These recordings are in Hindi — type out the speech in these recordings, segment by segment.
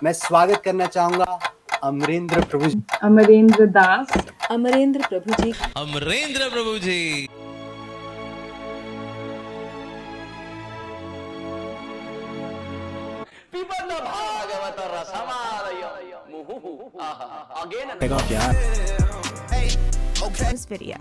मैं स्वागत करना चाहूंगा अमरेंद्र प्रभु जी। अमरेंद्र दास, अमरेंद्र प्रभु जी, अमरेंद्र प्रभु जी। पिबत Bhagavat रसमालय मुहुः again This video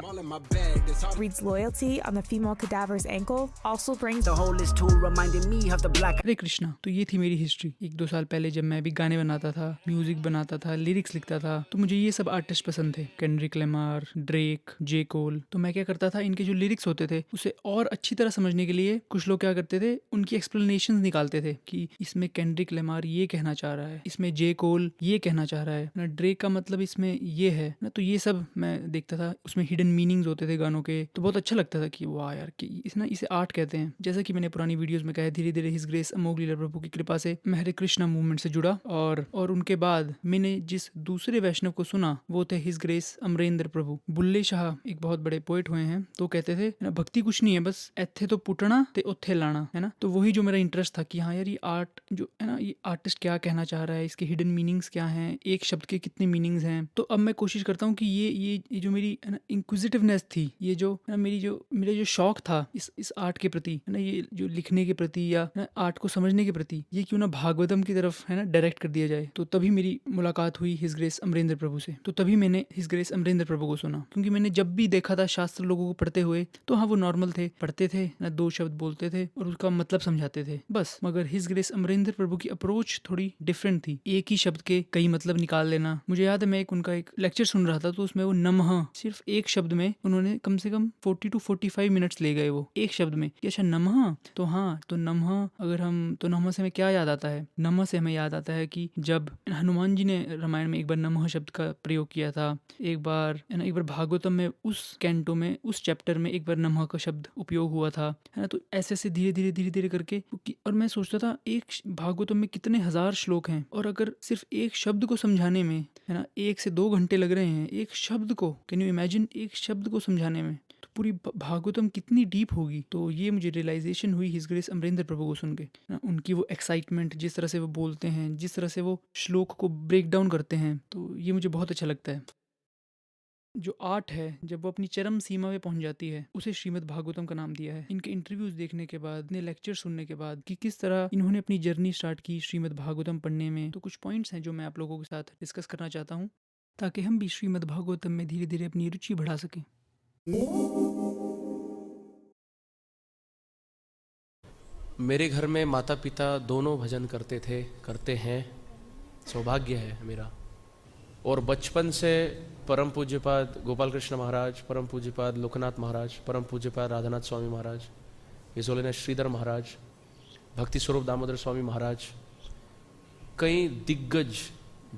reads loyalty on the female cadaver's ankle, also brings The whole is tool reminding me of the black. हरे कृष्णा। तो ये थी मेरी हिस्ट्री। 1-2 साल पहले जब मैं भी गाने बनाता था, म्यूजिक बनाता था, लिरिक्स लिखता था, तो मुझे ये सब आर्टिस्ट पसंद थे। केंड्रिक लैमार, ड्रेक, जे कोल। तो मैं क्या करता था, इनके जो लिरिक्स होते थे उसे और अच्छी तरह समझने के लिए कुछ लोग क्या करते थे, उनकी एक्सप्लेनेशन निकालते थे कि इसमें केंड्रिक लैमार ये कहना चाह रहा है, इसमें जे कोल ये कहना चाह रहा है ना, ड्रेक का मतलब इसमें ये है ना। तो ये सब मैं देखता था, उसमें हिडन मीनिंग्स होते थे गानों के। तो बहुत अच्छा लगता था कि वाह यार, कि इसे आर्ट कहते हैं। जैसा कि मैंने पुरानी वीडियोस में कहा, धीरे धीरे हिज ग्रेस अमोघ लीला प्रभु की कृपा से मैं हरे कृष्णा मूवमेंट से जुड़ा और उनके बाद मैंने जिस दूसरे वैष्णव को सुना वो थे हिज ग्रेस अमरेंद्र प्रभु। बुल्ले शाह एक बहुत बड़े पोएट हुए हैं, तो कहते थे ना, भक्ति कुछ नहीं है, बस एथे तो पुटना ते उथे लाना, है ना। तो वही जो मेरा इंटरेस्ट था कि हाँ यार, ये आर्ट जो है ना, ये आर्टिस्ट क्या कहना चाह रहा है, इसके हिडन मीनिंग्स क्या हैं, एक शब्द के कितने मीनिंग्स हैं। तो अब मैं कोशिश करता हूँ कि ये जो मेरी है ना इंक्विजिटिवनेस थी, ये जो है ना मेरा जो शौक था इस आर्ट के प्रति, है ना, ये जो लिखने के प्रति या आर्ट को समझने के प्रति, ये क्यों ना भागवतम की तरफ है ना डायरेक्ट कर दिया जाए। तो तभी मेरी मुलाकात हुई हिज ग्रेस अमरेंद्र प्रभु से। तो तभी मैंने हिज ग्रेस अमरेंद्र प्रभु को सुना, क्योंकि मैंने जब भी देखा था शास्त्र लोगों को पढ़ते हुए, तो हाँ वो नॉर्मल थे, पढ़ते थे ना, 2 शब्द बोलते थे और उसका मतलब समझाते थे बस। मगर हिज ग्रेस अमरेंद्र प्रभु की अप्रोच थोड़ी डिफरेंट थी। एक ही शब्द के कई मतलब निकाल लेना। मुझे याद है, मैं उनका एक लेक्चर सुन रहा था, तो उसमें वो नमः, सिर्फ एक शब्द में उन्होंने कम से कम 40 to 45 मिनट्स ले गए वो एक शब्द में कि अच्छा नमः। तो हाँ, तो नमः अगर हम, तो नमः से हमें क्या याद आता है? नमः से हमें याद आता है कि जब हनुमान जी ने रामायण में एक बार नमः शब्द का प्रयोग किया था, एक बार भागवतम में उस कैंटो में उस चैप्टर में एक बार नमः का शब्द उपयोग हुआ था, है ना। तो ऐसे ऐसे धीरे धीरे करके, और मैं सोचता था एक भागवतम में कितने हजार श्लोक हैं, और अगर सिर्फ एक शब्द को समझाने में है ना 1 से 2 घंटे लग रहे हैं, एक शब्द को, कैन यू इमेजिन, एक शब्द को समझाने में, तो पूरी भागवतम कितनी डीप होगी। तो ये मुझे रियलाइजेशन हुई हिज ग्रेस अमरेंद्र प्रभु को सुन के। उनकी वो एक्साइटमेंट, जिस तरह से वो बोलते हैं, जिस तरह से वो श्लोक को ब्रेक डाउन करते हैं, तो ये मुझे बहुत अच्छा लगता है। जो आर्ट है, जब वो अपनी चरम सीमा पे पहुंच जाती है, उसे श्रीमद् भागवतम का नाम दिया है। इनके इंटरव्यूज देखने के बाद, इतने लेक्चर सुनने के बाद, कि किस तरह इन्होंने अपनी जर्नी स्टार्ट की श्रीमद् भागवतम पढ़ने में, तो कुछ पॉइंट्स हैं जो मैं आप लोगों के साथ डिस्कस करना चाहता हूँ, ताकि हम भी श्रीमद् भागवतम में धीरे धीरे अपनी रुचि बढ़ा सकें। मेरे घर में माता पिता दोनों भजन करते थे, करते हैं, सौभाग्य है मेरा। और बचपन से परम पूज्यपाद गोपाल कृष्ण महाराज, परम पूज्यपाद लोकनाथ महाराज, परम पूज्यपाद राधानाथ स्वामी महाराज, हिज होलीनेस श्रीधर महाराज, भक्ति स्वरूप दामोदर स्वामी महाराज, कई दिग्गज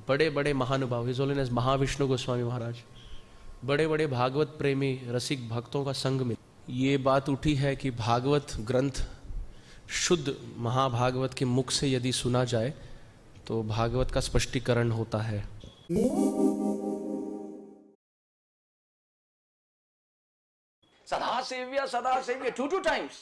बड़े बड़े महानुभाव, हिज होलीनेस महाविष्णु गोस्वामी महाराज, बड़े बड़े भागवत प्रेमी रसिक भक्तों का संग में ये बात उठी है कि भागवत ग्रंथ शुद्ध महाभागवत के मुख से यदि सुना जाए तो भागवत का स्पष्टीकरण होता है। Sadaseviya 2 times.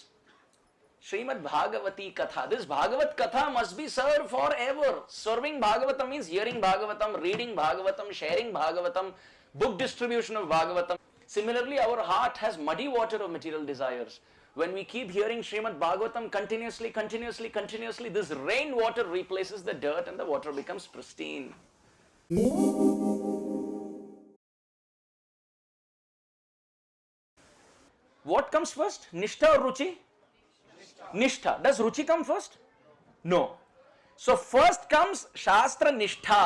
Srimad Bhagavati Katha. This Bhagavat Katha must be served forever. Serving Bhagavatam means hearing Bhagavatam, reading Bhagavatam, sharing Bhagavatam, book distribution of Bhagavatam. Similarly, our heart has muddy water of material desires. When we keep hearing Srimad Bhagavatam continuously, this rain water replaces the dirt and the water becomes pristine. What comes first? Nishtha or Ruchi? Nishtha. Does Ruchi come first? No. So first comes Shastra Nishtha,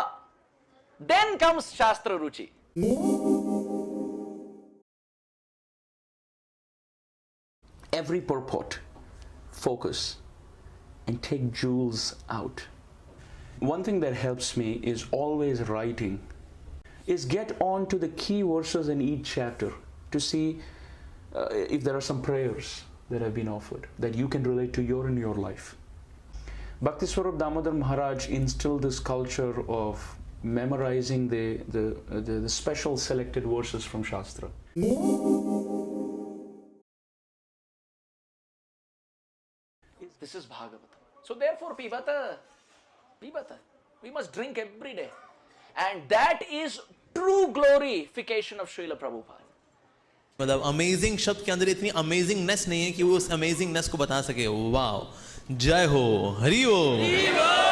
then comes Shastra Ruchi. Every purport, focus, and take jewels out. One thing that helps me is always writing, is get on to the key verses in each chapter to see if there are some prayers that have been offered that you can relate to in your life. Bhakti Swarup Damodar Maharaj instilled this culture of memorizing the special selected verses from Shastra. This is Bhagavatam. So therefore, Pibata. We must drink every day. And that is true glorification of Srila Prabhupada. मतलब अमेजिंग शब्द के अंदर इतनी अमेजिंगनेस नहीं है कि वो उस अमेजिंगनेस को बता सके। वाह, जय हो, हरि बोल।